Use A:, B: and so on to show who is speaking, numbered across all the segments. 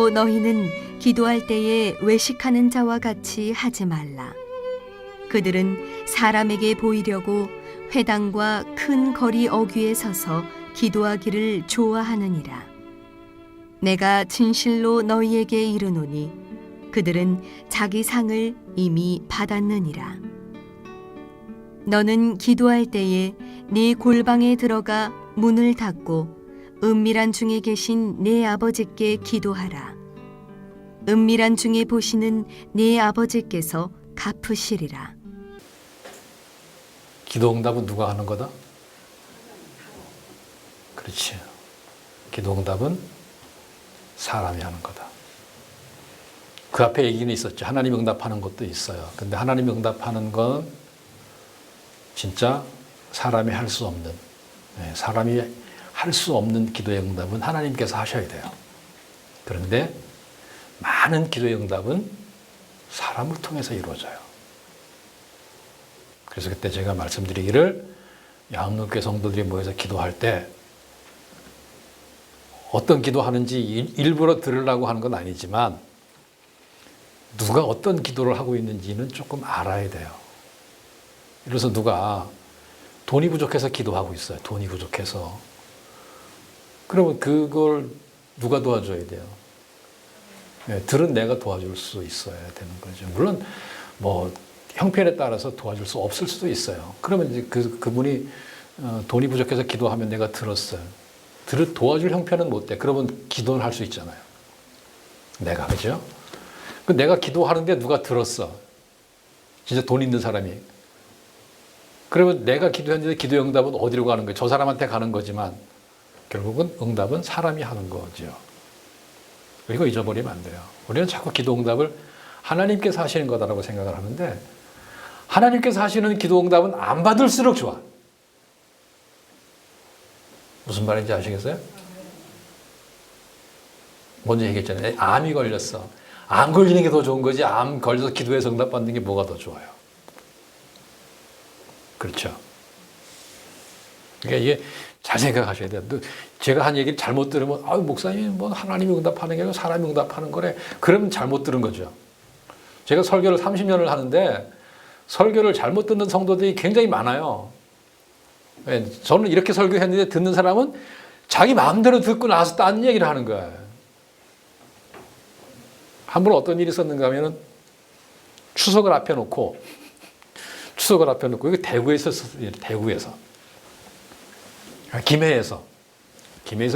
A: 또 너희는 기도할 때에 외식하는 자와 같이 하지 말라. 그들은 사람에게 보이려고 회당과 큰 거리 어귀에 서서 기도하기를 좋아하느니라. 내가 진실로 너희에게 이르노니 그들은 자기 상을 이미 받았느니라. 너는 기도할 때에 네 골방에 들어가 문을 닫고 은밀한 중에 계신 네 아버지께 기도하라. 은밀한 중에 보시는 네 아버지께서 갚으시리라.
B: 기도 응답은 누가 하는 거다? 그렇지. 기도 응답은 사람이 하는 거다. 그 앞에 얘기는 있었죠. 하나님 응답하는 것도 있어요. 근데 하나님 응답하는 건 진짜 사람이 할 수 없는, 사람이 할 수 없는 기도의 응답은 하나님께서 하셔야 돼요. 그런데 많은 기도의 응답은 사람을 통해서 이루어져요. 그래서 그때 제가 말씀드리기를 양육교회 성도들이 모여서 기도할 때 어떤 기도하는지 일부러 들으려고 하는 건 아니지만 누가 어떤 기도를 하고 있는지는 조금 알아야 돼요. 예를 들어서 누가 돈이 부족해서 기도하고 있어요. 돈이 부족해서. 그러면 그걸 누가 도와줘야 돼요? 들은 내가 도와줄 수 있어야 되는 거죠. 물론 뭐 형편에 따라서 도와줄 수 없을 수도 있어요. 그러면 이제 그분이 돈이 부족해서 기도하면 내가 들었어요. 도와줄 형편은 못 돼. 그러면 기도는 할 수 있잖아요. 내가, 그죠? 내가 기도하는데 누가 들었어. 진짜 돈 있는 사람이. 그러면 내가 기도했는데 기도의 응답은 어디로 가는 거예요? 저 사람한테 가는 거지만 결국은 응답은 사람이 하는 거죠. 이거 잊어버리면 안 돼요. 우리는 자꾸 기도 응답을 하나님께서 하시는 거다라고 생각을 하는데 하나님께서 하시는 기도 응답은 안 받을수록 좋아. 무슨 말인지 아시겠어요? 먼저 얘기했잖아요. 암이 걸렸어. 암 걸리는 게 더 좋은 거지 암 걸려서 기도해서 응답 받는 게 뭐가 더 좋아요? 그렇죠. 그러니까 이게 잘 생각하셔야 돼요. 제가 한 얘기를 잘못 들으면 목사님 뭐 하나님이 응답하는 게 아니고 사람이 응답하는 거래. 그러면 잘못 들은 거죠. 제가 설교를 30년을 하는데 설교를 잘못 듣는 성도들이 굉장히 많아요. 저는 이렇게 설교했는데 듣는 사람은 자기 마음대로 듣고 나서 딴 얘기를 하는 거예요. 한 번 어떤 일이 있었는가 하면은 추석을 앞에 놓고 이거 대구에서 있었어요. 대구에서. 김해에서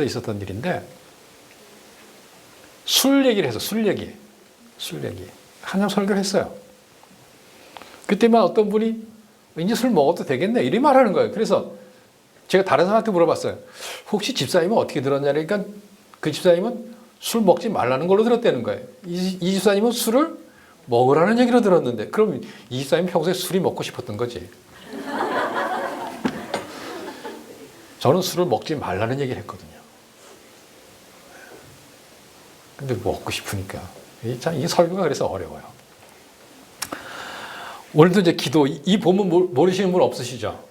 B: 있었던 일인데 술 얘기를 해서 술 얘기 한참 설교를 했어요. 그때만 어떤 분이 이제 술 먹어도 되겠네 이렇게 말하는 거예요. 그래서 제가 다른 사람한테 물어봤어요. 혹시 집사님은 어떻게 들었냐니까 그 집사님은 술 먹지 말라는 걸로 들었다는 거예요. 이 집사님은 술을 먹으라는 얘기로 들었는데 그럼 이 집사님은 평소에 술이 먹고 싶었던 거지. 저는 술을 먹지 말라는 얘기를 했거든요. 근데 먹고 싶으니까. 이 설교가 그래서 어려워요. 오늘도 이제 기도, 이 본문 모르시는 분 없으시죠?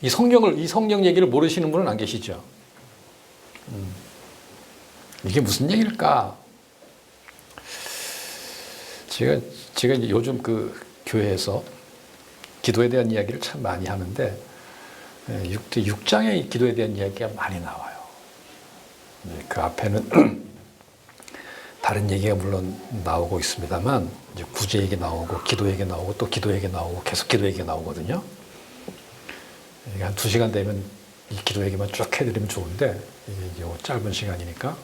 B: 이 성경 얘기를 모르시는 분은 안 계시죠? 이게 무슨 얘기일까? 제가 이제 요즘 그 교회에서 기도에 대한 이야기를 참 많이 하는데 6장의 기도에 대한 이야기가 많이 나와요. 그 앞에는 다른 얘기가 물론 나오고 있습니다만 이제 구제 얘기 나오고 기도 얘기 나오고 또 기도 얘기 나오고 계속 기도 얘기가 나오거든요. 한 2시간 되면 이 기도 얘기만 쭉 해드리면 좋은데 이게 짧은 시간이니까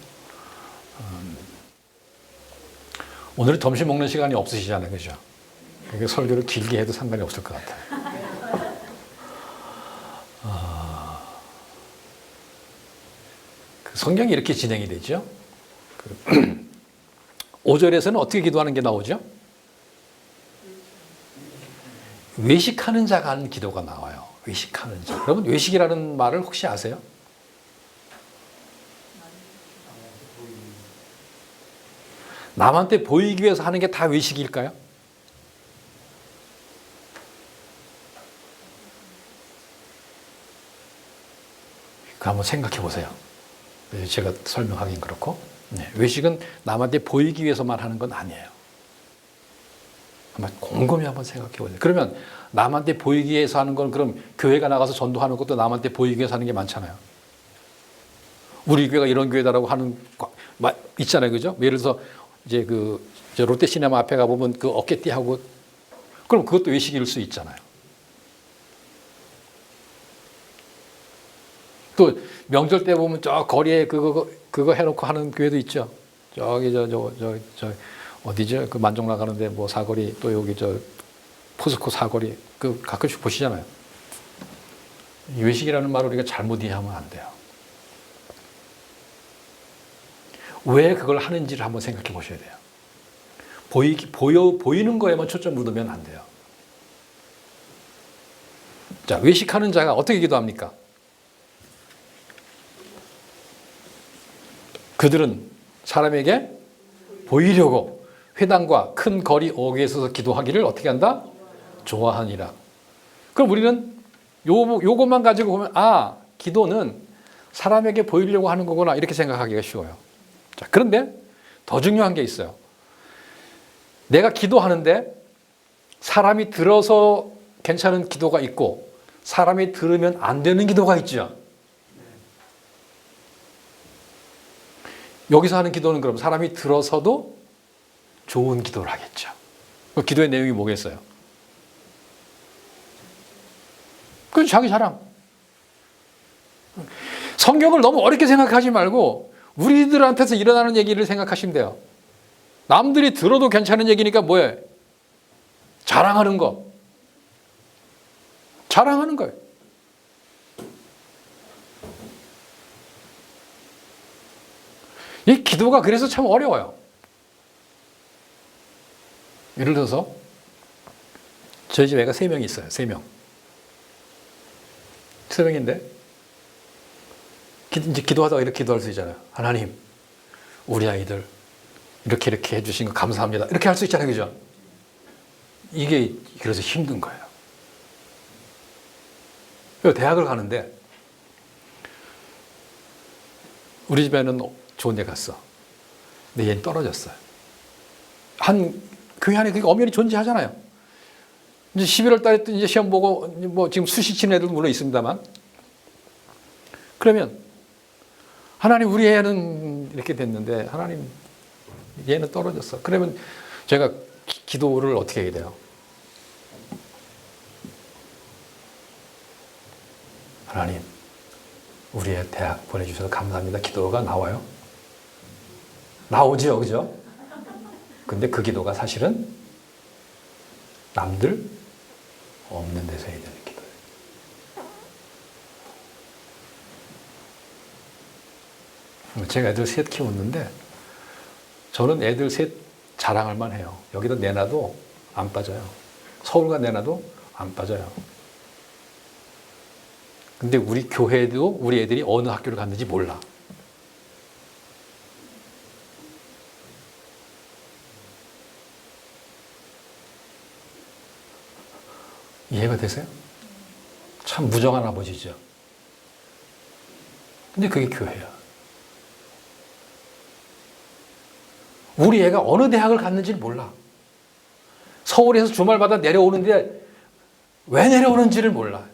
B: 오늘은 점심 먹는 시간이 없으시잖아요. 그죠? 그러니까 설교를 길게 해도 상관이 없을 것 같아요. 성경이 이렇게 진행이 되죠. 5절에서는 어떻게 기도하는 게 나오죠? 외식하는 자가 하는 기도가 나와요. 외식하는 자. 여러분 외식이라는 말을 혹시 아세요? 남한테 보이기 위해서 하는 게 다 외식일까요? 그거 한번 생각해 보세요. 제가 설명하긴 그렇고 네, 외식은 남한테 보이기 위해서만 하는 건 아니에요. 한번 곰곰이 한번 생각해 보세요. 그러면 남한테 보이기 위해서 하는 건 그럼 교회가 나가서 전도하는 것도 남한테 보이기 위해서 하는 게 많잖아요. 우리 교회가 이런 교회다라고 하는 있잖아요, 그죠? 예를 들어서 이제 저 롯데시네마 앞에 가 보면 그 어깨띠 하고 그럼 그것도 외식일 수 있잖아요. 또 명절 때 보면 저 거리에 그거 해놓고 하는 교회도 있죠. 저기 저 어디죠? 그 만종 나가는데 뭐 사거리 또 여기 저 포스코 사거리 그 가끔씩 보시잖아요. 외식이라는 말을 우리가 잘못 이해하면 안 돼요. 왜 그걸 하는지를 한번 생각해 보셔야 돼요. 보이는 거에만 초점을 두면 안 돼요. 자, 외식하는 자가 어떻게 기도합니까? 그들은 사람에게 보이려고 회당과 큰 거리 어귀에 서서 기도하기를 어떻게 한다? 좋아하니라. 그럼 우리는 요것만 가지고 보면 기도는 사람에게 보이려고 하는 거구나 이렇게 생각하기가 쉬워요. 자, 그런데 더 중요한 게 있어요. 내가 기도하는데 사람이 들어서 괜찮은 기도가 있고 사람이 들으면 안 되는 기도가 있죠. 여기서 하는 기도는 그럼 사람이 들어서도 좋은 기도를 하겠죠. 그 기도의 내용이 뭐겠어요? 그건 자기 자랑. 성경을 너무 어렵게 생각하지 말고 우리들한테서 일어나는 얘기를 생각하시면 돼요. 남들이 들어도 괜찮은 얘기니까 뭐예요? 자랑하는 거. 자랑하는 거예요. 이 기도가 그래서 참 어려워요. 예를 들어서 저희 집 애가 3명이 있어요. 3명. 3명인데 이제 기도하다가 이렇게 기도할 수 있잖아요. 하나님, 우리 아이들 이렇게 해주신 거 감사합니다. 이렇게 할 수 있잖아요. 그죠? 이게 그래서 힘든 거예요. 대학을 가는데 우리 집에는 좋은 데 갔어. 근데 얘는 떨어졌어요. 교회 안에 그게 엄연히 존재하잖아요. 이제 11월 달에 또 이제 시험 보고 뭐 지금 수시 치는 애들도 물론 있습니다만 그러면 하나님 우리 애는 이렇게 됐는데 하나님 얘는 떨어졌어. 그러면 제가 기도를 어떻게 해야 돼요? 하나님 우리 애 대학 보내주셔서 감사합니다. 기도가 나와요? 나오죠, 그죠? 근데 그 기도가 사실은 남들 없는 데서 해야 되는 기도예요. 제가 애들 셋 키웠는데 저는 애들 셋 자랑할 만해요. 여기다 내놔도 안 빠져요. 서울가 내놔도 안 빠져요. 근데 우리 교회도 우리 애들이 어느 학교를 갔는지 몰라. 이해가 되세요? 참 무정한 아버지죠. 근데 그게 교회야. 우리 애가 어느 대학을 갔는지 몰라. 서울에서 주말마다 내려오는데 왜 내려오는지를 몰라.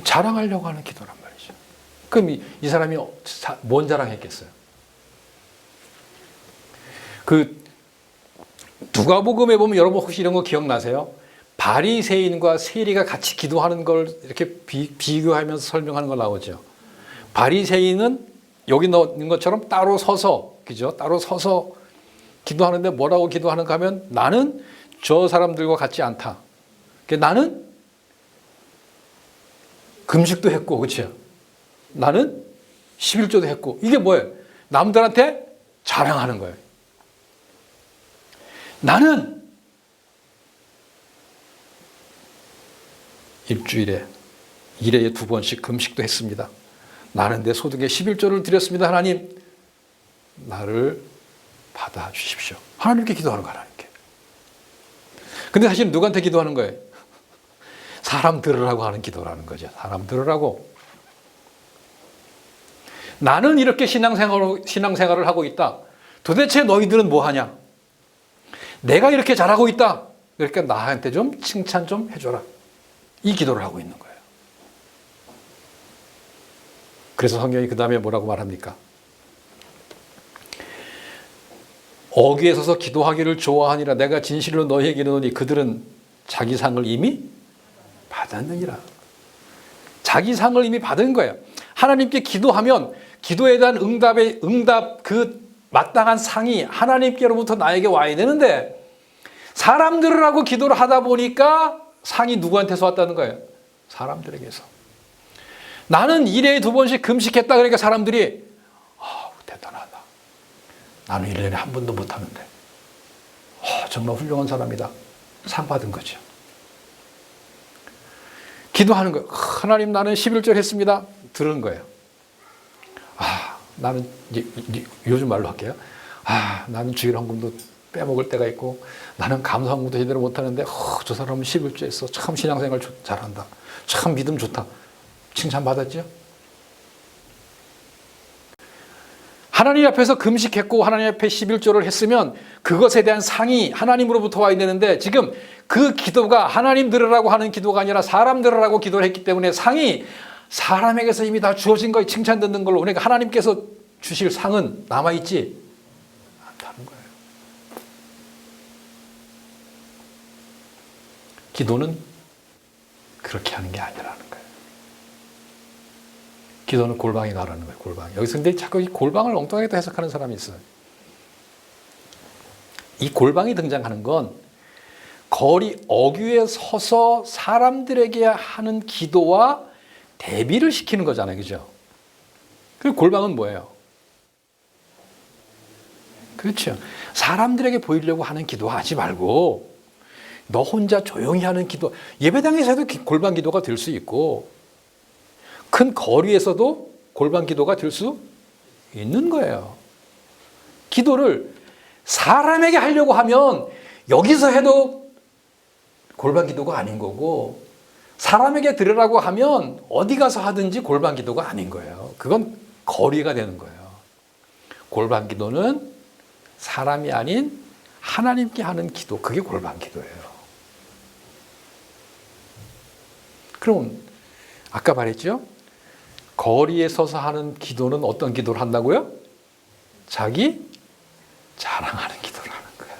B: 자랑하려고 하는 기도란 말이죠. 그럼 이 사람이 뭔 자랑했겠어요? 누가복음에 보면 여러분 혹시 이런 거 기억나세요? 바리새인과 세리가 같이 기도하는 걸 이렇게 비교하면서 설명하는 거 나오죠. 바리새인은 여기 넣는 것처럼 따로 서서, 그죠? 따로 서서 기도하는데 뭐라고 기도하는가 하면 나는 저 사람들과 같지 않다. 나는 금식도 했고, 그렇죠? 나는 11조도 했고. 이게 뭐예요? 남들한테 자랑하는 거예요. 나는 일주일에 1회에 2번씩 금식도 했습니다. 나는 내 소득의 11조를 드렸습니다. 하나님, 나를 받아주십시오. 하나님께 기도하는 거야, 하나님께. 근데 사실 누구한테 기도하는 거예요? 사람 들으라고 하는 기도라는 거죠. 사람 들으라고. 나는 이렇게 신앙생활을 하고 있다. 도대체 너희들은 뭐 하냐? 내가 이렇게 잘하고 있다. 그러니까 나한테 좀 칭찬 좀 해줘라. 이 기도를 하고 있는 거예요. 그래서 성경이 그 다음에 뭐라고 말합니까? 어귀에 서서 기도하기를 좋아하니라. 내가 진실로 너희에게 이르노니 그들은 자기 상을 이미 받았느니라. 자기 상을 이미 받은 거예요. 하나님께 기도하면 기도에 대한 응답 그 마땅한 상이 하나님께로부터 나에게 와야 되는데 사람들을 하고 기도를 하다 보니까 상이 누구한테서 왔다는 거예요? 사람들에게서. 나는 1회에 2번씩 금식했다. 그러니까 사람들이 대단하다. 나는 1년에 한 번도 못하는데 정말 훌륭한 사람이다. 상 받은 거죠. 기도하는 거예요. 하나님 나는 11절 했습니다. 들은 거예요. 나는 이제 요즘 말로 할게요. 나는 주일 헌금도 빼먹을 때가 있고 나는 감사 헌금도 제대로 못하는데 저 사람은 11조 했어. 참 신앙생활 잘한다. 참 믿음 좋다. 칭찬받았죠? 하나님 앞에서 금식했고 하나님 앞에 11조를 했으면 그것에 대한 상이 하나님으로부터 와야 되는데 지금 그 기도가 하나님 들으라고 하는 기도가 아니라 사람 들으라고 기도를 했기 때문에 상이 사람에게서 이미 다 주어진 거에 칭찬 듣는 걸로. 그러니까 하나님께서 주실 상은 남아있지 않다는 거예요. 기도는 그렇게 하는 게 아니라는 거예요. 기도는 골방에 가라는 거예요. 골방. 여기서 근데 자꾸 이 골방을 엉뚱하게 또 해석하는 사람이 있어요. 이 골방이 등장하는 건 거리 어귀에 서서 사람들에게 하는 기도와 대비를 시키는 거잖아요. 그죠? 그 골방은 뭐예요? 그렇죠. 사람들에게 보이려고 하는 기도 하지 말고 너 혼자 조용히 하는 기도. 예배당에서도 골방 기도가 될 수 있고 큰 거리에서도 골방 기도가 될 수 있는 거예요. 기도를 사람에게 하려고 하면 여기서 해도 골방 기도가 아닌 거고 사람에게 들으라고 하면 어디 가서 하든지 골방 기도가 아닌 거예요. 그건 거리가 되는 거예요. 골방 기도는 사람이 아닌 하나님께 하는 기도, 그게 골방 기도예요. 그럼 아까 말했죠? 거리에 서서 하는 기도는 어떤 기도를 한다고요? 자기 자랑하는 기도를 하는 거예요.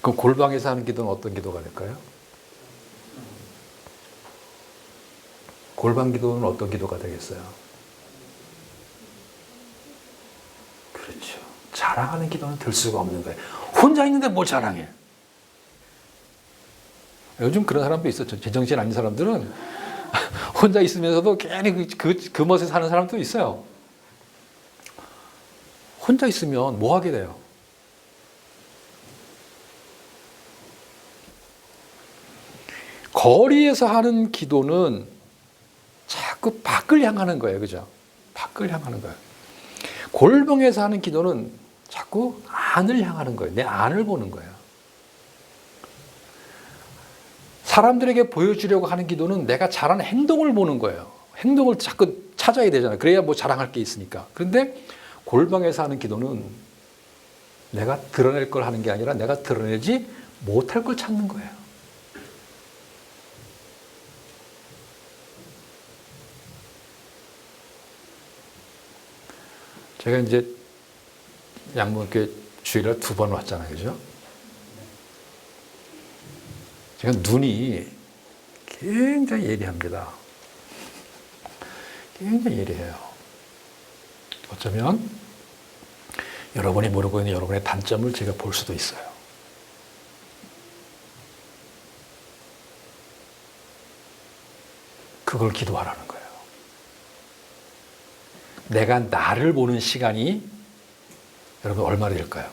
B: 그럼 골방에서 하는 기도는 어떤 기도가 될까요? 골방 기도는 어떤 기도가 되겠어요? 그렇죠. 자랑하는 기도는 될 수가 없는 거예요. 혼자 있는데 뭘 자랑해? 요즘 그런 사람도 있었죠. 제정신 아닌 사람들은 혼자 있으면서도 괜히 그 멋에 사는 사람도 있어요. 혼자 있으면 뭐 하게 돼요? 거리에서 하는 기도는 자꾸 밖을 향하는 거예요. 그죠? 밖을 향하는 거예요. 골방에서 하는 기도는 자꾸 안을 향하는 거예요. 내 안을 보는 거예요. 사람들에게 보여주려고 하는 기도는 내가 잘하는 행동을 보는 거예요. 행동을 자꾸 찾아야 되잖아요. 그래야 뭐 자랑할 게 있으니까. 그런데 골방에서 하는 기도는 내가 드러낼 걸 하는 게 아니라 내가 드러내지 못할 걸 찾는 거예요. 제가 이제 양문교회 주일날 2번 왔잖아요. 그죠? 제가 눈이 굉장히 예리합니다. 굉장히 예리해요. 어쩌면 여러분이 모르고 있는 여러분의 단점을 제가 볼 수도 있어요. 그걸 기도하라는 거예요. 내가 나를 보는 시간이 여러분 얼마나 될까요?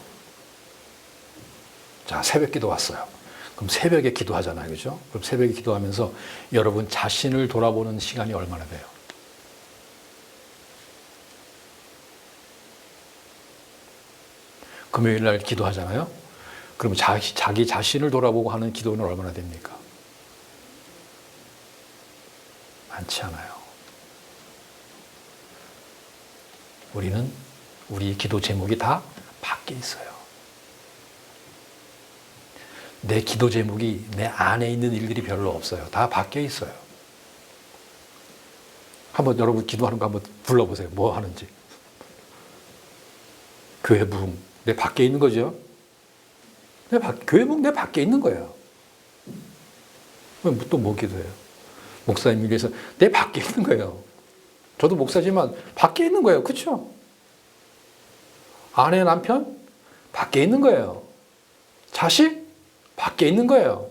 B: 자, 새벽 기도 왔어요. 그럼 새벽에 기도하잖아요. 그죠? 그럼 새벽에 기도하면서 여러분 자신을 돌아보는 시간이 얼마나 돼요? 금요일 날 기도하잖아요. 그러면 자기 자신을 돌아보고 하는 기도는 얼마나 됩니까? 많지 않아요. 우리는 우리 기도 제목이 다 밖에 있어요. 내 기도 제목이 내 안에 있는 일들이 별로 없어요. 다 밖에 있어요. 한번 여러분 기도하는 거 한번 불러보세요. 뭐 하는지. 교회 부흥 내 밖에 있는 거죠. 교회 부흥 내 밖에 있는 거예요. 또 뭐 기도해요? 목사님 위해서 내 밖에 있는 거예요. 저도 목사지만 밖에 있는 거예요. 그렇죠? 아내, 남편 밖에 있는 거예요. 자식 밖에 있는 거예요.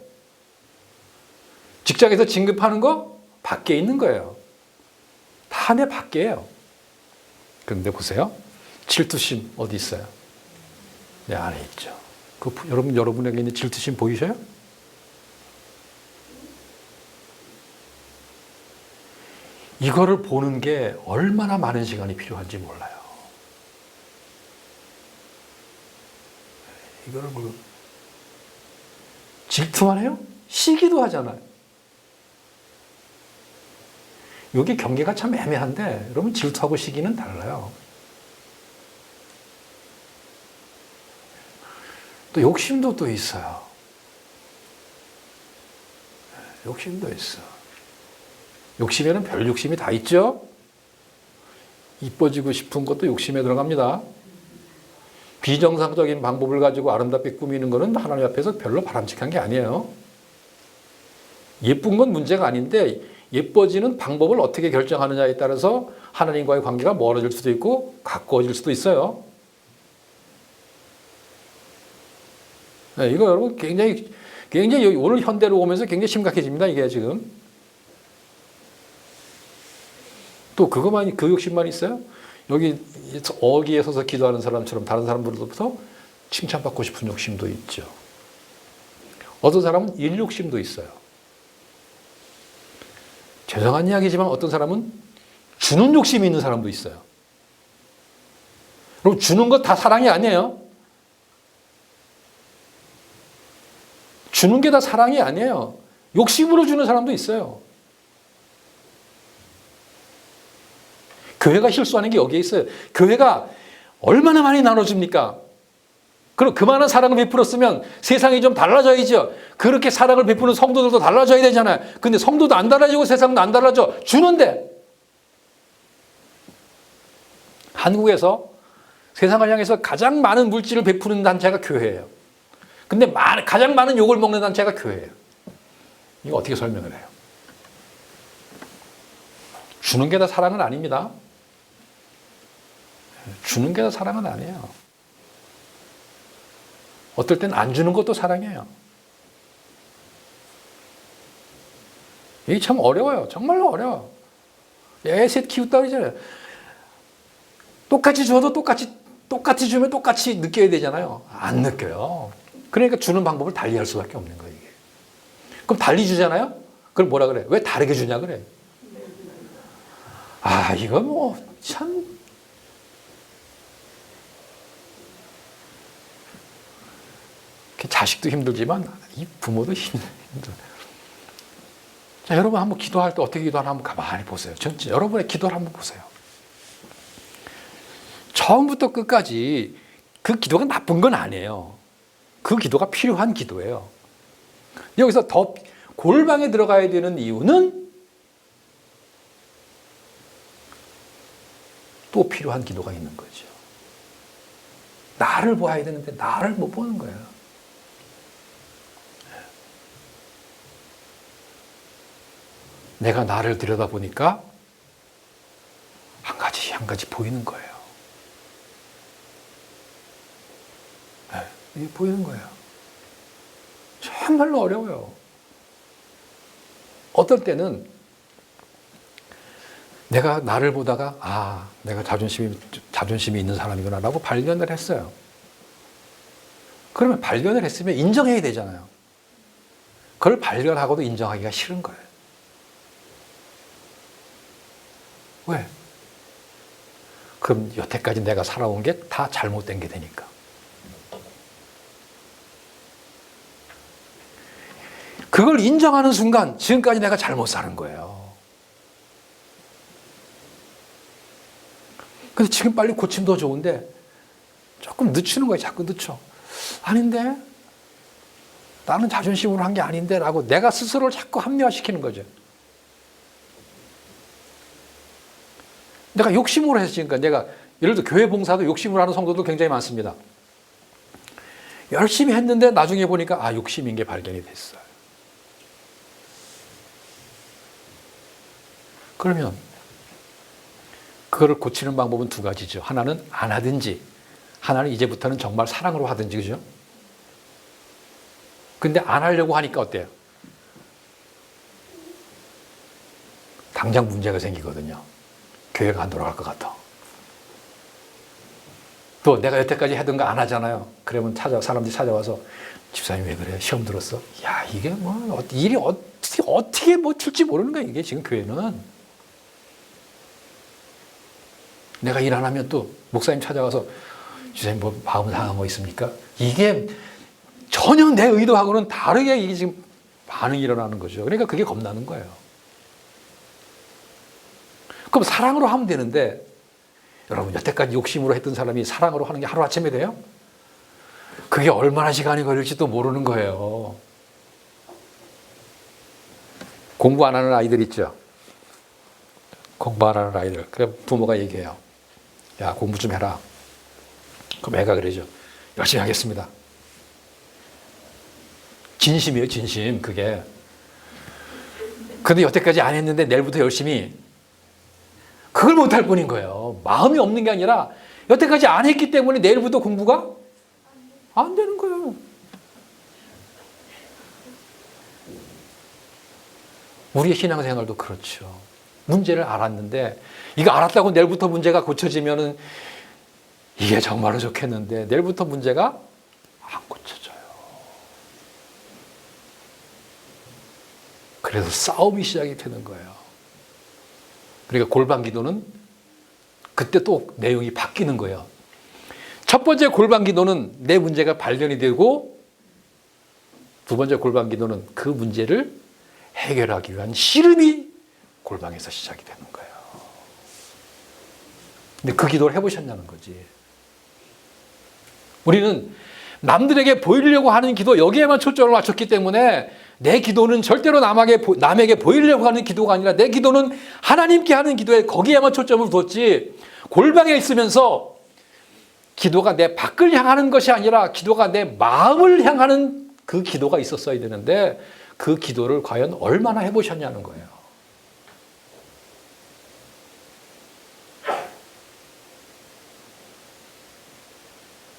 B: 직장에서 진급하는 거 밖에 있는 거예요. 다 내 밖에예요. 그런데 보세요. 질투심 어디 있어요? 내 안에 있죠. 여러분에게 있는 질투심 보이셔요? 이거를 보는 게 얼마나 많은 시간이 필요한지 몰라요. 이거를 질투만 해요? 시기도 하잖아요. 여기 경계가 참 애매한데 여러분 질투하고 시기는 달라요. 또 욕심도 또 있어요. 욕심도 있어. 욕심에는 별 욕심이 다 있죠? 이뻐지고 싶은 것도 욕심에 들어갑니다. 비정상적인 방법을 가지고 아름답게 꾸미는 것은 하나님 앞에서 별로 바람직한 게 아니에요. 예쁜 건 문제가 아닌데 예뻐지는 방법을 어떻게 결정하느냐에 따라서 하나님과의 관계가 멀어질 수도 있고 가까워질 수도 있어요. 네, 이거 여러분 굉장히 오늘 현대로 오면서 굉장히 심각해집니다. 이게 지금. 또 그 욕심만 있어요? 여기 어귀에 서서 기도하는 사람처럼 다른 사람들로부터 칭찬받고 싶은 욕심도 있죠. 어떤 사람은 일 욕심도 있어요. 죄송한 이야기지만 어떤 사람은 주는 욕심이 있는 사람도 있어요. 그럼 주는 것 다 사랑이 아니에요. 주는 게 다 사랑이 아니에요. 욕심으로 주는 사람도 있어요. 교회가 실수하는 게 여기에 있어요. 교회가 얼마나 많이 나눠줍니까? 그럼 그만한 사랑을 베풀었으면 세상이 좀 달라져야죠. 그렇게 사랑을 베푸는 성도들도 달라져야 되잖아요. 근데 성도도 안 달라지고 세상도 안 달라져. 주는데. 한국에서 세상을 향해서 가장 많은 물질을 베푸는 단체가 교회예요. 근데 가장 많은 욕을 먹는 단체가 교회예요. 이거 어떻게 설명을 해요? 주는 게 다 사랑은 아닙니다. 주는 게 다 사랑은 아니에요. 어떨 땐 안 주는 것도 사랑이에요. 이게 참 어려워요. 정말로 어려워. 셋 키웠다 그러잖아요. 똑같이 줘도 똑같이 주면 똑같이 느껴야 되잖아요. 안 느껴요. 그러니까 주는 방법을 달리 할 수밖에 없는 거예요. 이게. 그럼 달리 주잖아요? 그럼 뭐라 그래? 왜 다르게 주냐 그래? 이거 참. 자식도 힘들지만 이 부모도 힘들어요. 자, 여러분 한번 기도할 때 어떻게 기도하나 한번 가만히 보세요. 여러분의 기도를 한번 보세요. 처음부터 끝까지 그 기도가 나쁜 건 아니에요. 그 기도가 필요한 기도예요. 여기서 더 골방에 들어가야 되는 이유는 또 필요한 기도가 있는 거죠. 나를 봐야 되는데 나를 못 보는 거예요. 내가 나를 들여다보니까 한 가지 보이는 거예요. 이게 보이는 거예요. 정말로 어려워요. 어떨 때는 내가 나를 보다가 내가 자존심이 있는 사람이구나라고 발견을 했어요. 그러면 발견을 했으면 인정해야 되잖아요. 그걸 발견하고도 인정하기가 싫은 거예요. 왜? 그럼 여태까지 내가 살아온 게 다 잘못된 게 되니까. 인정하는 순간 지금까지 내가 잘못 사는 거예요. 근데 지금 빨리 고치면 더 좋은데 조금 늦추는 거예요. 자꾸 늦춰. 아닌데? 나는 자존심으로 한 게 아닌데? 라고 내가 스스로를 자꾸 합리화시키는 거죠. 내가 욕심으로 했으니까 내가 예를 들어 교회 봉사도 욕심으로 하는 성도도 굉장히 많습니다. 열심히 했는데 나중에 보니까 욕심인 게 발견이 됐어요. 그러면 그거를 고치는 방법은 두 가지죠. 하나는 안 하든지, 하나는 이제부터는 정말 사랑으로 하든지, 그죠? 근데 안 하려고 하니까 어때요? 당장 문제가 생기거든요. 교회가 안 돌아갈 것 같아. 또 내가 여태까지 하던 거 안 하잖아요. 그러면 사람들이 찾아와서 집사님 왜 그래? 시험 들었어? 야, 이게 뭐 일이 어떻게 뭐 될지 모르는 거야. 이게 지금 교회는. 내가 일 안 하면 또 목사님 찾아가서 집사님 뭐 마음 상한 거 있습니까? 이게 전혀 내 의도하고는 다르게 이게 지금 반응이 일어나는 거죠. 그러니까 그게 겁나는 거예요. 그럼 사랑으로 하면 되는데 여러분 여태까지 욕심으로 했던 사람이 사랑으로 하는 게 하루아침에 돼요? 그게 얼마나 시간이 걸릴지도 모르는 거예요. 공부 안 하는 아이들 있죠? 공부 안 하는 아이들. 그래 부모가 얘기해요. 야, 공부 좀 해라. 그럼 애가 그러죠. 열심히 하겠습니다. 진심이에요, 진심. 그게. 근데 여태까지 안 했는데 내일부터 열심히. 그걸 못할 뿐인 거예요. 마음이 없는 게 아니라 여태까지 안 했기 때문에 내일부터 공부가 안 되는 거예요. 우리의 신앙생활도 그렇죠. 문제를 알았는데 이거 알았다고 내일부터 문제가 고쳐지면은 이게 정말로 좋겠는데 내일부터 문제가 안 고쳐져요. 그래서 싸움이 시작이 되는 거예요. 그러니까 골방 기도는 그때 또 내용이 바뀌는 거예요. 첫 번째 골방 기도는 내 문제가 발견이 되고 두 번째 골방 기도는 그 문제를 해결하기 위한 씨름이 골방에서 시작이 되는 거예요. 근데 그 기도를 해보셨냐는 거지. 우리는 남들에게 보이려고 하는 기도 여기에만 초점을 맞췄기 때문에 내 기도는 절대로 남에게 보이려고 하는 기도가 아니라 내 기도는 하나님께 하는 기도에 거기에만 초점을 뒀지 골방에 있으면서 기도가 내 밖을 향하는 것이 아니라 기도가 내 마음을 향하는 그 기도가 있었어야 되는데 그 기도를 과연 얼마나 해보셨냐는 거예요.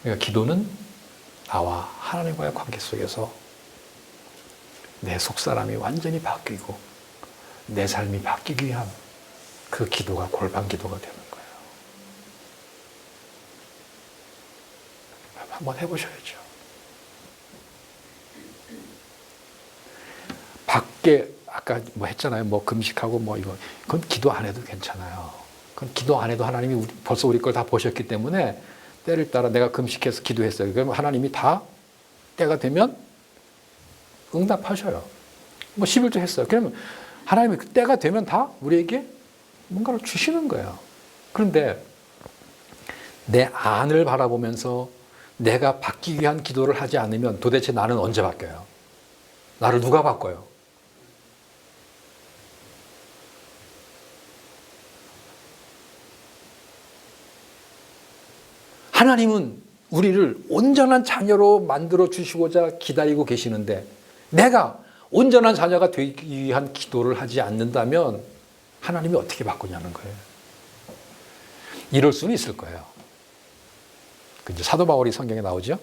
B: 그러니까 기도는 나와 하나님과의 관계 속에서 내 속사람이 완전히 바뀌고 내 삶이 바뀌기 위한 그 기도가 골방 기도가 되는 거예요. 한번 해보셔야죠. 밖에 아까 뭐 했잖아요. 뭐 금식하고 뭐 이거 그건 기도 안 해도 괜찮아요. 그건 기도 안 해도 하나님이 벌써 우리 걸 다 보셨기 때문에 때를 따라 내가 금식해서 기도했어요. 그러면 하나님이 다 때가 되면 응답하셔요. 뭐 11조 했어요. 그러면 하나님이 그 때가 되면 다 우리에게 뭔가를 주시는 거예요. 그런데 내 안을 바라보면서 내가 바뀌기 위한 기도를 하지 않으면 도대체 나는 언제 바뀌어요? 나를 누가 바꿔요? 하나님은 우리를 온전한 자녀로 만들어 주시고자 기다리고 계시는데 내가 온전한 자녀가 되기 위한 기도를 하지 않는다면 하나님이 어떻게 바꾸냐는 거예요. 이럴 수는 있을 거예요. 이제 사도 바울이 성경에 나오죠.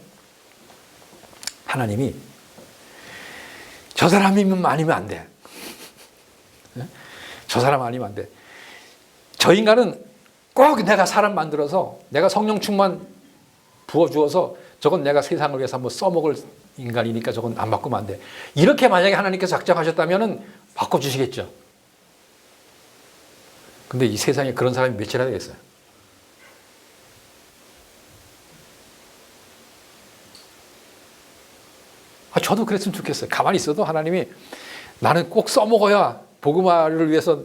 B: 하나님이 저 사람이면 아니면 안 돼. 저 사람 아니면 안 돼. 저 인간은 꼭 내가 사람 만들어서 내가 성령 충만 부어주어서 저건 내가 세상을 위해서 한번 써먹을 인간이니까 저건 안 바꾸면 안 돼. 이렇게 만약에 하나님께서 작정하셨다면 바꿔주시겠죠. 근데 이 세상에 그런 사람이 몇이나 되겠어요? 저도 그랬으면 좋겠어요. 가만히 있어도 하나님이 나는 꼭 써먹어야 복음화를 위해서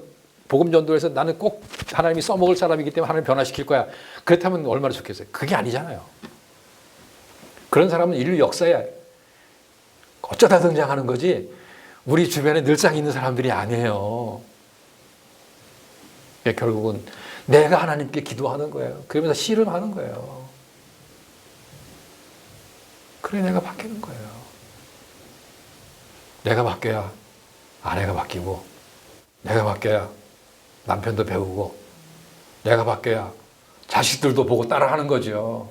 B: 복음 전도에서 나는 꼭 하나님이 써먹을 사람이기 때문에 하나님 변화시킬 거야. 그렇다면 얼마나 좋겠어요. 그게 아니잖아요. 그런 사람은 인류 역사에 어쩌다 등장하는 거지 우리 주변에 늘상 있는 사람들이 아니에요. 결국은 내가 하나님께 기도하는 거예요. 그러면서 씨름하는 거예요. 그래 내가 바뀌는 거예요. 내가 바뀌어야 아내가 바뀌고, 내가 바뀌어야 남편도 배우고, 내가 바뀌어야 자식들도 보고 따라하는 거죠.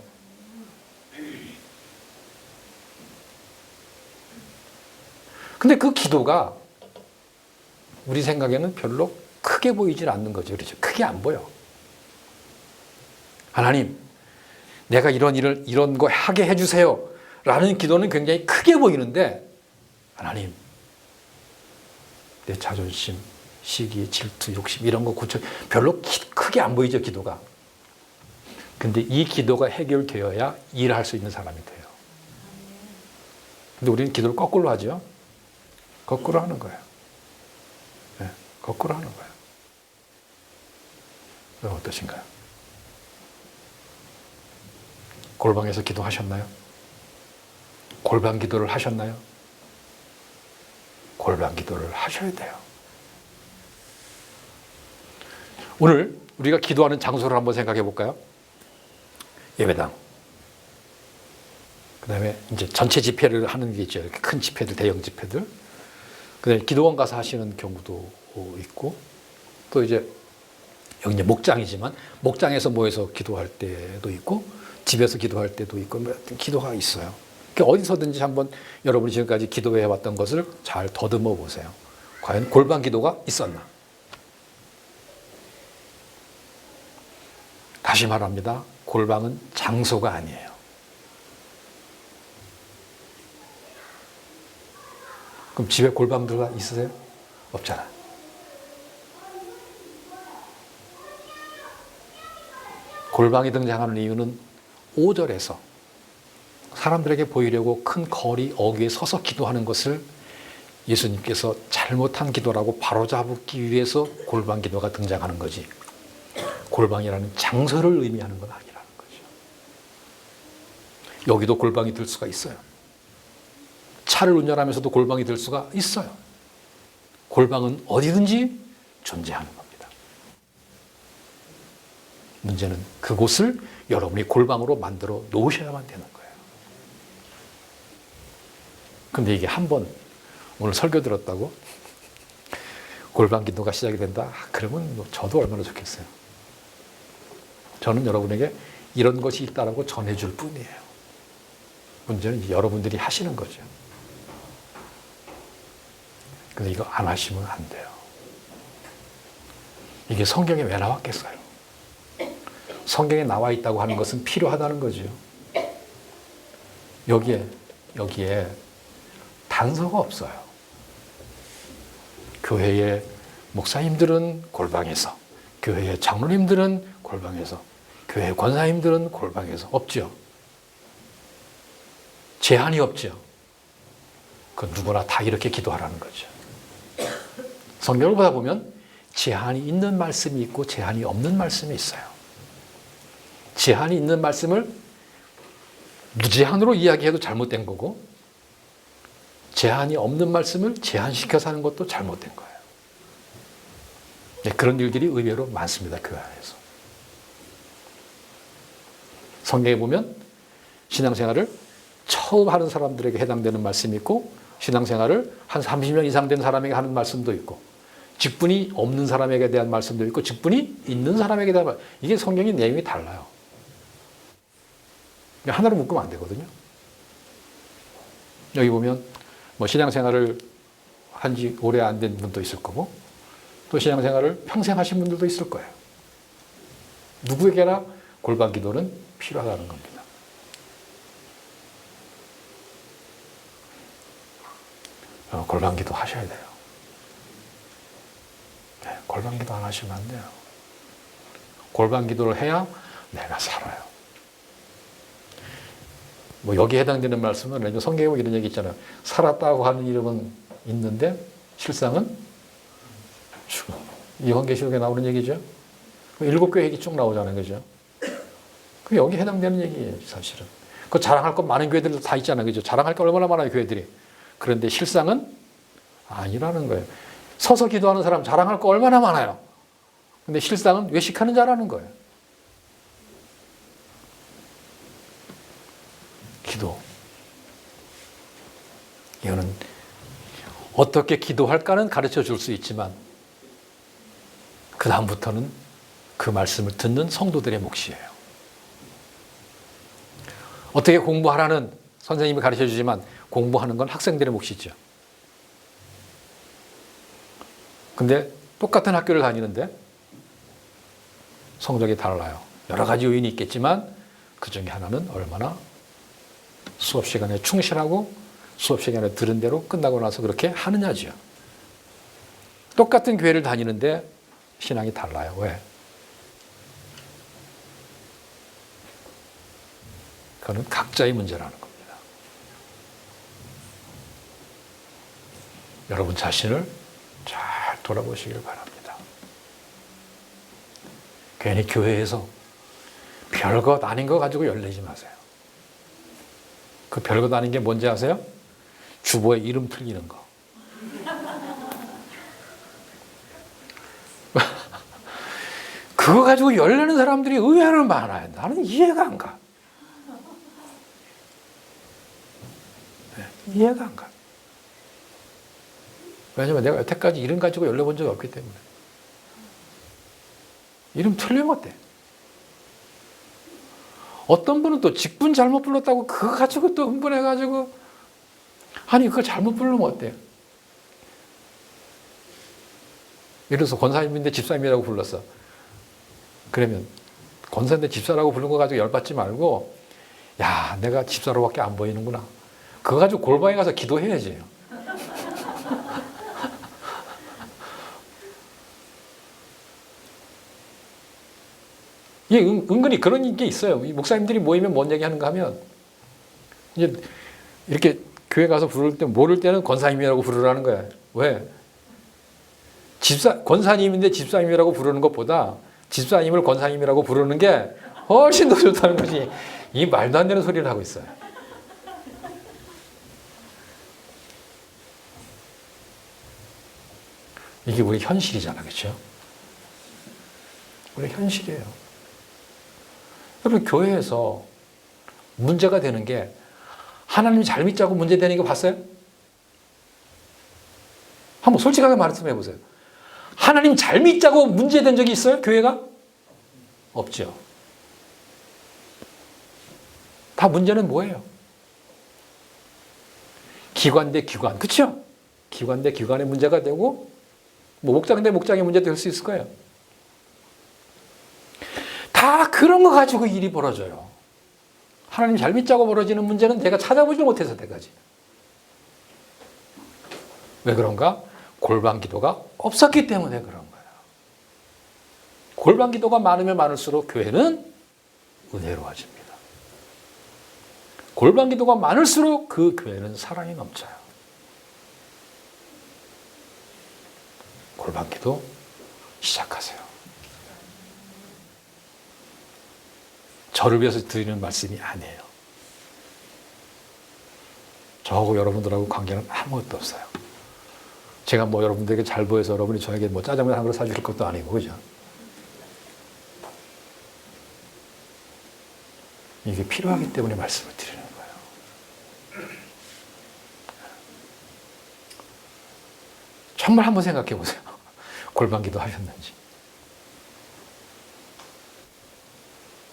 B: 근데 그 기도가 우리 생각에는 별로 크게 보이질 않는 거죠. 그렇죠? 크게 안 보여. 하나님, 내가 이런 거 하게 해주세요. 라는 기도는 굉장히 크게 보이는데, 하나님, 내 자존심, 시기, 질투, 욕심 이런 거 고쳐 별로 크게 안 보이죠, 기도가. 근데 이 기도가 해결되어야 일할 수 있는 사람이 돼요. 근데 우리는 기도를 거꾸로 하죠. 거꾸로 하는 거예요. 네, 거꾸로 하는 거예요. 여러분 어떠신가요? 골방에서 기도하셨나요? 골방 기도를 하셨나요? 골방 기도를 하셔야 돼요. 오늘 우리가 기도하는 장소를 한번 생각해 볼까요? 예배당. 그 다음에 이제 전체 집회를 하는 게 있죠. 이렇게 큰 집회들, 대형 집회들. 그 다음에 기도원 가서 하시는 경우도 있고, 또 이제 여기 이제 목장이지만, 목장에서 모여서 기도할 때도 있고, 집에서 기도할 때도 있고, 뭐 기도가 있어요. 그러니까 어디서든지 한번 여러분이 지금까지 기도해 왔던 것을 잘 더듬어 보세요. 과연 골방 기도가 있었나? 다시 말합니다. 골방은 장소가 아니에요. 그럼 집에 골방 들어가 있으세요? 없잖아. 골방이 등장하는 이유는 5절에서 사람들에게 보이려고 큰 거리 어귀에 서서 기도하는 것을 예수님께서 잘못한 기도라고 바로잡기 위해서 골방 기도가 등장하는 거지. 골방이라는 장소를 의미하는 건 아니라는 거죠. 여기도 골방이 될 수가 있어요. 차를 운전하면서도 골방이 될 수가 있어요. 골방은 어디든지 존재하는 겁니다. 문제는 그곳을 여러분이 골방으로 만들어 놓으셔야만 되는 거예요. 근데 이게 한번 오늘 설교 들었다고 골방 기도가 시작이 된다? 그러면 뭐 저도 얼마나 좋겠어요. 저는 여러분에게 이런 것이 있다라고 전해줄 뿐이에요. 문제는 이제 여러분들이 하시는 거죠. 근데 이거 안 하시면 안 돼요. 이게 성경에 왜 나왔겠어요? 성경에 나와 있다고 하는 것은 필요하다는 거죠. 여기에 단서가 없어요. 교회의 목사님들은 골방에서, 교회의 장로님들은 골방에서, 교회 권사님들은 골방에서 없죠. 제한이 없죠. 그 누구나 다 이렇게 기도하라는 거죠. 성경을 보다 보면 제한이 있는 말씀이 있고 제한이 없는 말씀이 있어요. 제한이 있는 말씀을 무제한으로 이야기해도 잘못된 거고, 제한이 없는 말씀을 제한시켜서 하는 것도 잘못된 거예요. 네, 그런 일들이 의외로 많습니다. 교회 안에서. 성경에 보면 신앙생활을 처음 하는 사람들에게 해당되는 말씀이 있고, 신앙생활을 한 30년 이상 된 사람에게 하는 말씀도 있고, 직분이 없는 사람에게 대한 말씀도 있고, 직분이 있는 사람에게 대한 말씀, 이게 성경의 내용이 달라요. 하나로 묶으면 안 되거든요. 여기 보면 뭐 신앙생활을 한 지 오래 안 된 분도 있을 거고, 또 신앙생활을 평생 하신 분들도 있을 거예요. 누구에게나 골방 기도는 필요하다는 겁니다. 골방 기도 하셔야 돼요. 네, 골방 기도 안 하시면 안 돼요. 골방 기도를 해야 내가 살아요. 뭐 여기에 해당되는 말씀은 성경에 보면 이런 얘기 있잖아요. 살았다고 하는 이름은 있는데 실상은 죽음. 요한계시록에 나오는 얘기죠. 7교회 얘기 쭉 나오잖아요. 그죠? 그 여기 해당되는 얘기예요, 사실은. 그 자랑할 것 많은 교회들도 다 있잖아요. 그죠? 자랑할 게 얼마나 많아요, 교회들이. 그런데 실상은 아니라는 거예요. 서서 기도하는 사람 자랑할 거 얼마나 많아요. 근데 실상은 외식하는 자라는 거예요. 기도. 이거는 어떻게 기도할까는 가르쳐 줄 수 있지만 그 다음부터는 그 말씀을 듣는 성도들의 몫이에요. 어떻게 공부하라는 선생님이 가르쳐 주지만 공부하는 건 학생들의 몫이죠. 근데 똑같은 학교를 다니는데 성적이 달라요. 여러 가지 요인이 있겠지만 그 중에 하나는 얼마나 수업 시간에 충실하고 수업 시간에 들은 대로 끝나고 나서 그렇게 하느냐죠. 똑같은 교회를 다니는데 신앙이 달라요. 왜? 그거는 각자의 문제라는 겁니다. 여러분 자신을 잘 돌아보시길 바랍니다. 괜히 교회에서 별것 아닌 거 가지고 열내지 마세요. 그 별것 아닌 게 뭔지 아세요? 주보에 이름 틀리는 거. 그거 가지고 열내는 사람들이 의외로 많아요. 나는 이해가 안 가. 이해가 안 가. 왜냐면 내가 여태까지 이름 가지고 열려본 적이 없기 때문에. 이름 틀리면 어때? 어떤 분은 또 직분 잘못 불렀다고 그거 가지고 또 흥분해가지고 아니 그걸 잘못 부르면 어때요? 예를 들어서 권사님인데 집사님이라고 불렀어. 그러면 권사인데 집사라고 부른 거 가지고 열받지 말고 야 내가 집사로밖에 안 보이는구나. 그거 가지고 골방에 가서 기도해야지. 이게 은근히 그런 게 있어요. 목사님들이 모이면 뭔 얘기 하는가 하면 이제 이렇게 교회 가서 부를 때 모를 때는 권사님이라고 부르라는 거야. 왜? 권사님인데 집사님이라고 부르는 것보다 집사님을 권사님이라고 부르는 게 훨씬 더 좋다는 거지. 이 말도 안 되는 소리를 하고 있어요. 이게 우리 현실이잖아. 그렇죠? 우리 현실이에요. 여러분 교회에서 문제가 되는 게 하나님 잘 믿자고 문제되는 거 봤어요? 한번 솔직하게 말씀해 보세요. 하나님 잘 믿자고 문제된 적이 있어요? 교회가? 없죠. 다 문제는 뭐예요? 기관 대 기관. 그렇죠? 기관 대 기관의 문제가 되고 뭐 목장 대 목장의 문제도 될 수 있을 거예요. 다 그런 거 가지고 일이 벌어져요. 하나님 잘 믿자고 벌어지는 문제는 내가 찾아보지 못해서 내가지. 왜 그런가? 골방 기도가 없었기 때문에 그런 거예요. 골방 기도가 많으면 많을수록 교회는 은혜로워집니다. 골방 기도가 많을수록 그 교회는 사랑이 넘쳐요. 골방 기도 시작하세요. 저를 위해서 드리는 말씀이 아니에요. 저하고 여러분들하고 관계는 아무것도 없어요. 제가 뭐 여러분들에게 잘 보여서 여러분이 저에게 뭐 짜장면 한 그릇 사줄 것도 아니고, 그죠? 이게 필요하기 때문에 말씀을 드리는 거예요. 정말 한번 생각해 보세요. 골방 기도 하셨는지.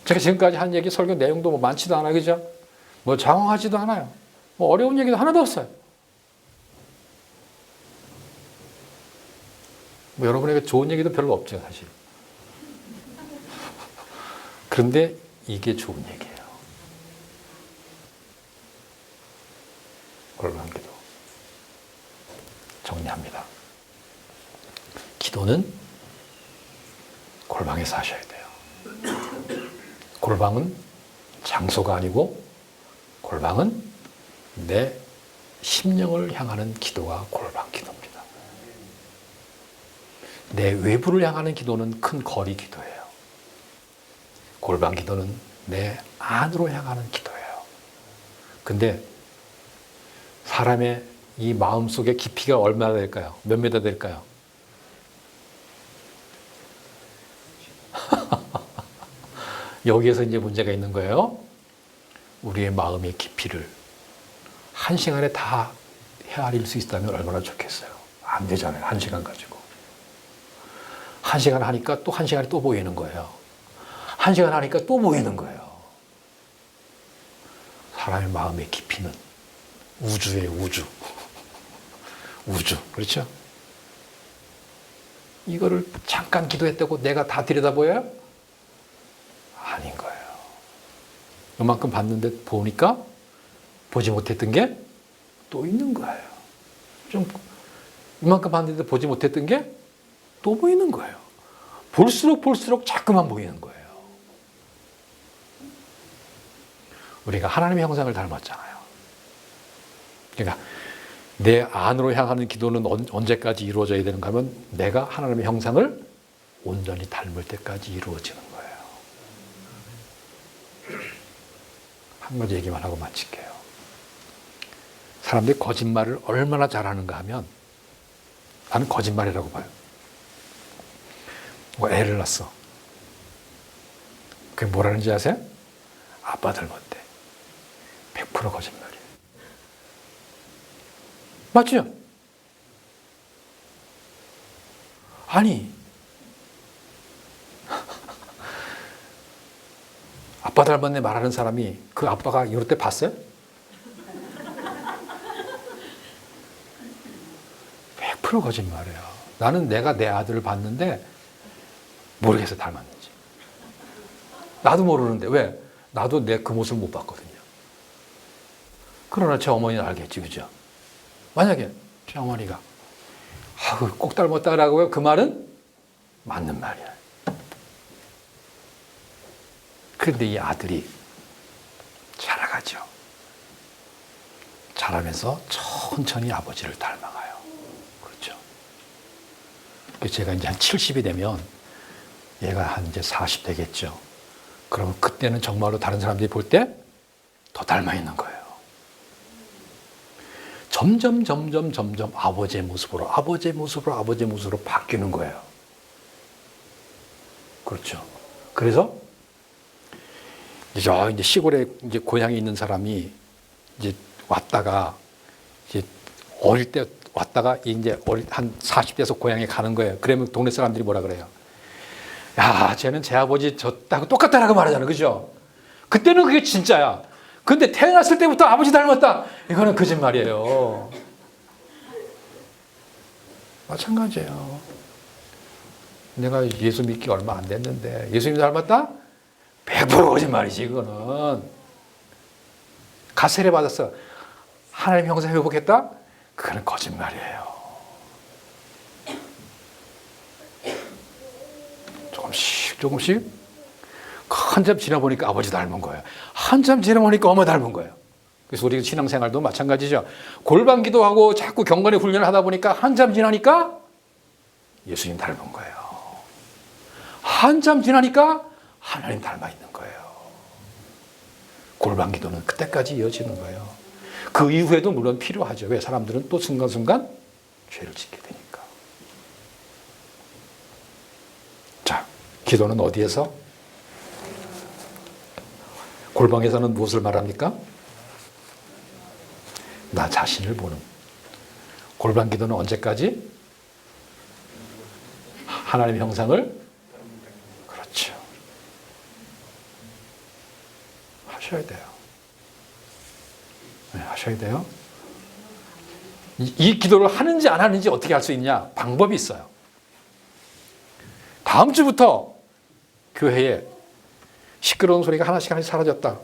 B: 제가 지금까지 한 얘기 설교 내용도 뭐 많지도 않아요. 그죠? 뭐 장황하지도 않아요. 뭐 어려운 얘기도 하나도 없어요. 뭐 여러분에게 좋은 얘기도 별로 없죠, 사실. 그런데 이게 좋은 얘기예요. 골방 기도. 정리합니다. 기도는 골방에서 하셔야 돼요. 골방은 장소가 아니고 골방은 내 심령을 향하는 기도가 골방 기도입니다. 내 외부를 향하는 기도는 큰 거리 기도예요. 골방 기도는 내 안으로 향하는 기도예요. 근데 사람의 이 마음속의 깊이가 얼마나 될까요? 몇 미터 될까요? 여기에서 이제 문제가 있는 거예요. 우리의 마음의 깊이를 한 시간에 다 헤아릴 수 있다면 얼마나 좋겠어요. 안 되잖아요. 한 시간 가지고. 한 시간 하니까 또 한 시간이 또 보이는 거예요. 한 시간 하니까 또 보이는 거예요. 사람의 마음의 깊이는 우주의 우주. 우주. 그렇죠? 이거를 잠깐 기도했다고 내가 다 들여다보여요? 아닌 거예요. 이만큼 봤는데 보니까 보지 못했던 게 또 있는 거예요. 좀 이만큼 봤는데 보지 못했던 게 또 보이는 거예요. 볼수록 자꾸만 보이는 거예요. 우리가 하나님의 형상을 닮았잖아요. 그러니까 내 안으로 향하는 기도는 언제까지 이루어져야 되는가 하면 내가 하나님의 형상을 온전히 닮을 때까지 이루어지는 거예요. 한 가지 얘기만 하고 마칠게요. 사람들이 거짓말을 얼마나 잘하는가 하면 나는 거짓말이라고 봐요. 뭐 애를 낳았어. 그게 뭐라는지 아세요? 아빠 닮았대. 100% 거짓말이에요. 맞죠? 아니 아빠 닮았네 말하는 사람이 그 아빠가 이럴 때 봤어요? 100% 거짓말이에요. 나는 내가 내 아들을 봤는데 모르겠어 닮았는지. 나도 모르는데 왜? 나도 내 그 모습을 못 봤거든요. 그러나 제 어머니는 알겠지, 그죠? 만약에 제 어머니가 꼭 닮았다라고 그 말은 맞는 말이야. 그런데 이 아들이 자라가죠. 자라면서 천천히 아버지를 닮아가요. 그렇죠. 제가 이제 한 70이 되면 얘가 한 이제 40 되겠죠. 그러면 그때는 정말로 다른 사람들이 볼 때 더 닮아 있는 거예요. 점점 아버지의 모습으로 바뀌는 거예요. 그렇죠. 그래서 이제 시골에 이제 고향에 있는 사람이 이제 왔다가 이제 어릴 때 왔다가 이제 한 40대에서 고향에 가는 거예요. 그러면 동네 사람들이 뭐라 그래요? 야, 쟤는 제 아버지 저하고 똑같다라고 말하잖아요. 그죠? 그때는 그게 진짜야. 근데 태어났을 때부터 아버지 닮았다. 이거는 거짓말이에요. 마찬가지예요. 내가 예수 믿기 얼마 안 됐는데 예수님 닮았다? 100% 거짓말이지 그거는. 가세례 받았어. 하나님 형상 회복했다? 그거는 거짓말이에요. 조금씩 한참 지나보니까 아버지 닮은 거예요. 한참 지나보니까 어머 닮은 거예요. 그래서 우리 신앙생활도 마찬가지죠. 골방 기도하고 자꾸 경건의 훈련을 하다 보니까 한참 지나니까 예수님 닮은 거예요. 한참 지나니까 하나님 닮아 있는 거예요. 골방 기도는 그때까지 이어지는 거예요. 그 이후에도 물론 필요하죠. 왜? 사람들은 또 순간순간 죄를 짓게 되니까. 자, 기도는 어디에서? 골방에서는 무엇을 말합니까? 나 자신을 보는. 골방 기도는 언제까지? 하나님의 형상을? 그렇죠. 하셔야 돼요. 네, 하셔야 돼요. 이 기도를 하는지 안 하는지 어떻게 할 수 있냐? 방법이 있어요. 다음 주부터 교회에 시끄러운 소리가 하나씩 사라졌다.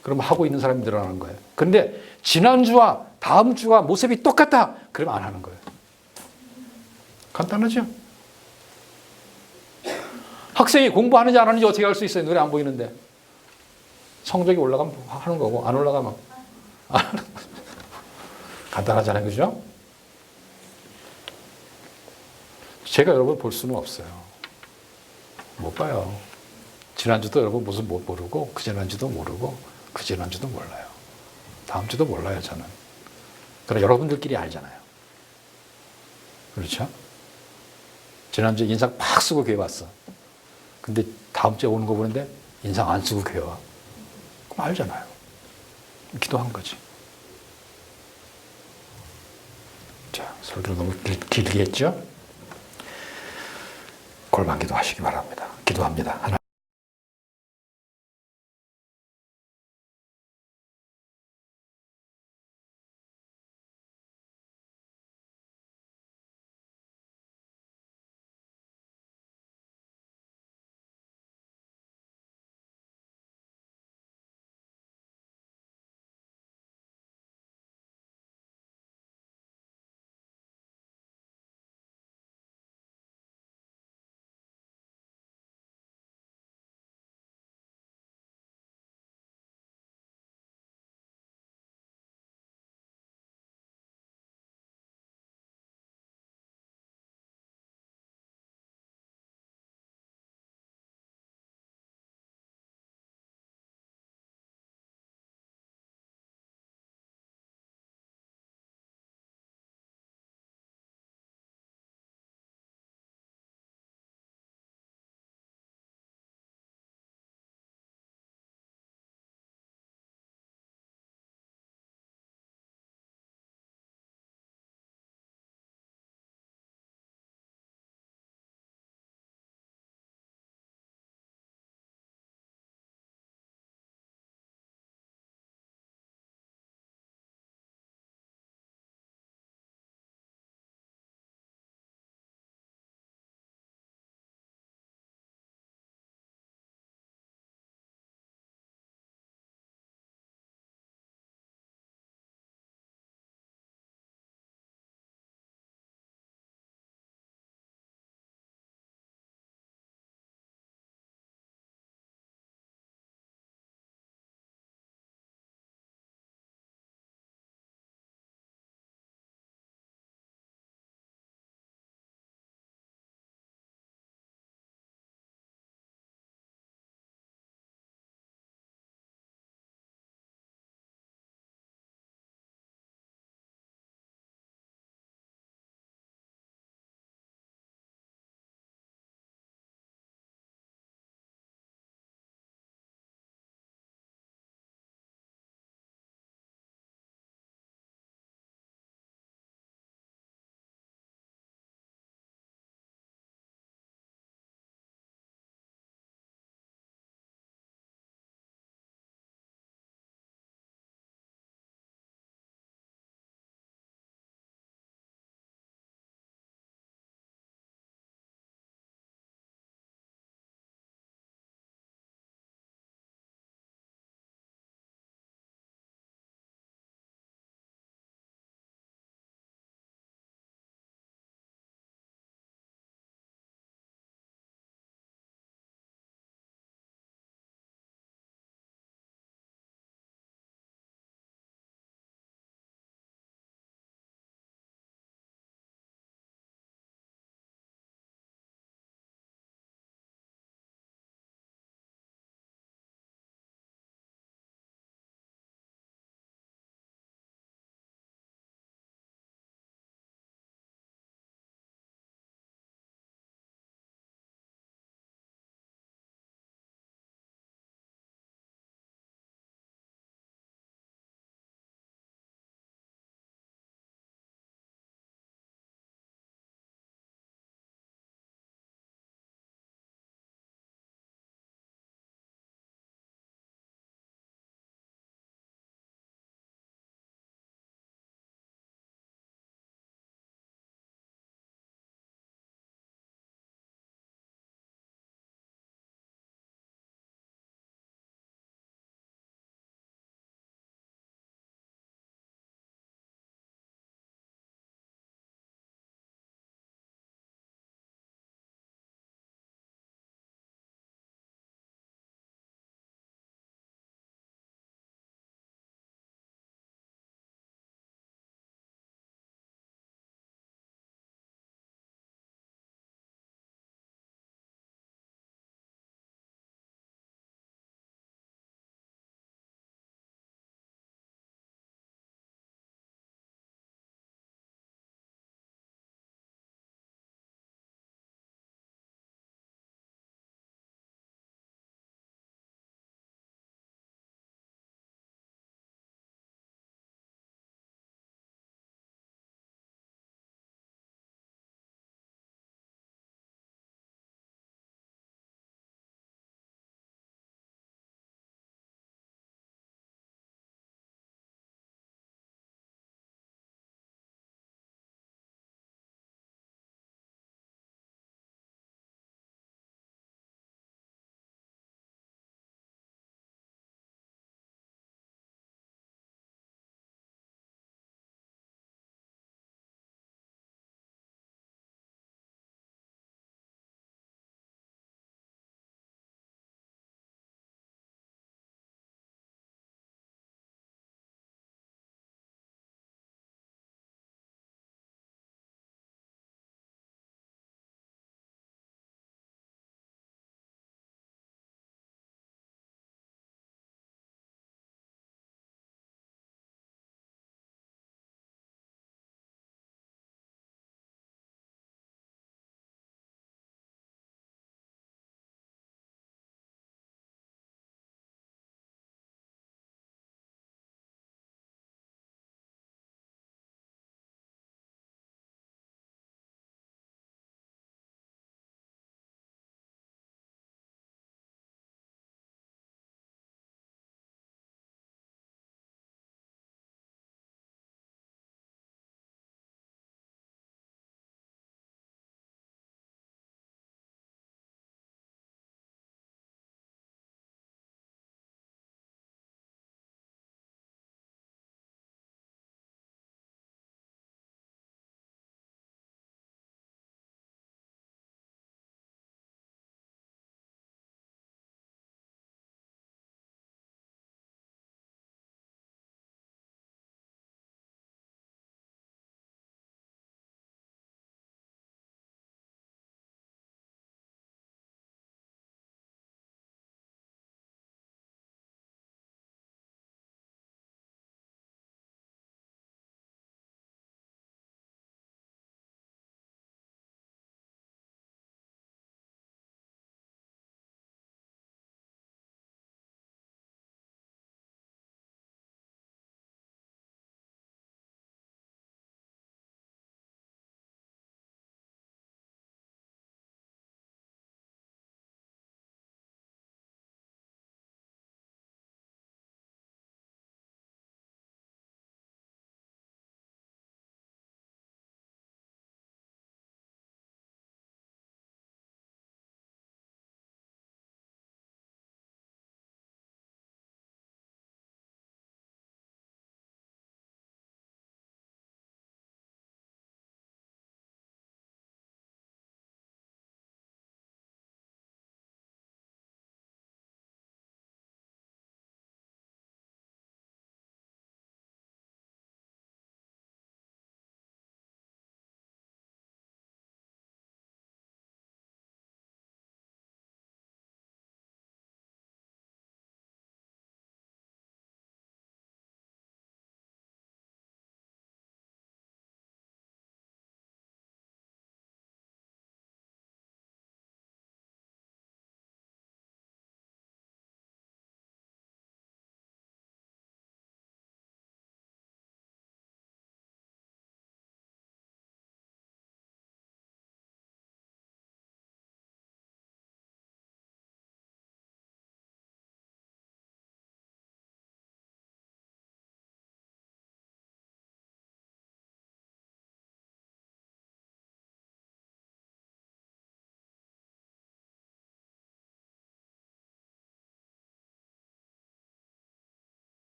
B: 그러면 하고 있는 사람이 늘어나는 거예요. 그런데 지난주와 다음 주와 모습이 똑같다. 그러면 안 하는 거예요. 간단하죠? 학생이 공부하는지 안 하는지 어떻게 알 수 있어요? 눈에 안 보이는데. 성적이 올라가면 하는 거고 안 올라가면 안 하는 거죠. 간단하잖아요. 그죠? 제가 여러분 볼 수는 없어요. 못 봐요. 지난주도 여러분 무슨 못 모르고, 그 지난주도 모르고, 그 지난주도 몰라요. 다음 주도 몰라요, 저는. 그럼 여러분들끼리 알잖아요. 그렇죠? 지난주에 인상 팍 쓰고 교회 왔어. 근데 다음 주에 오는 거 보는데 인상 안 쓰고 교회 와. 그럼 알잖아요. 기도한 거지. 자, 설교를 너무 길게 했죠? 골방 기도 하시기 바랍니다. 기도합니다. 하나.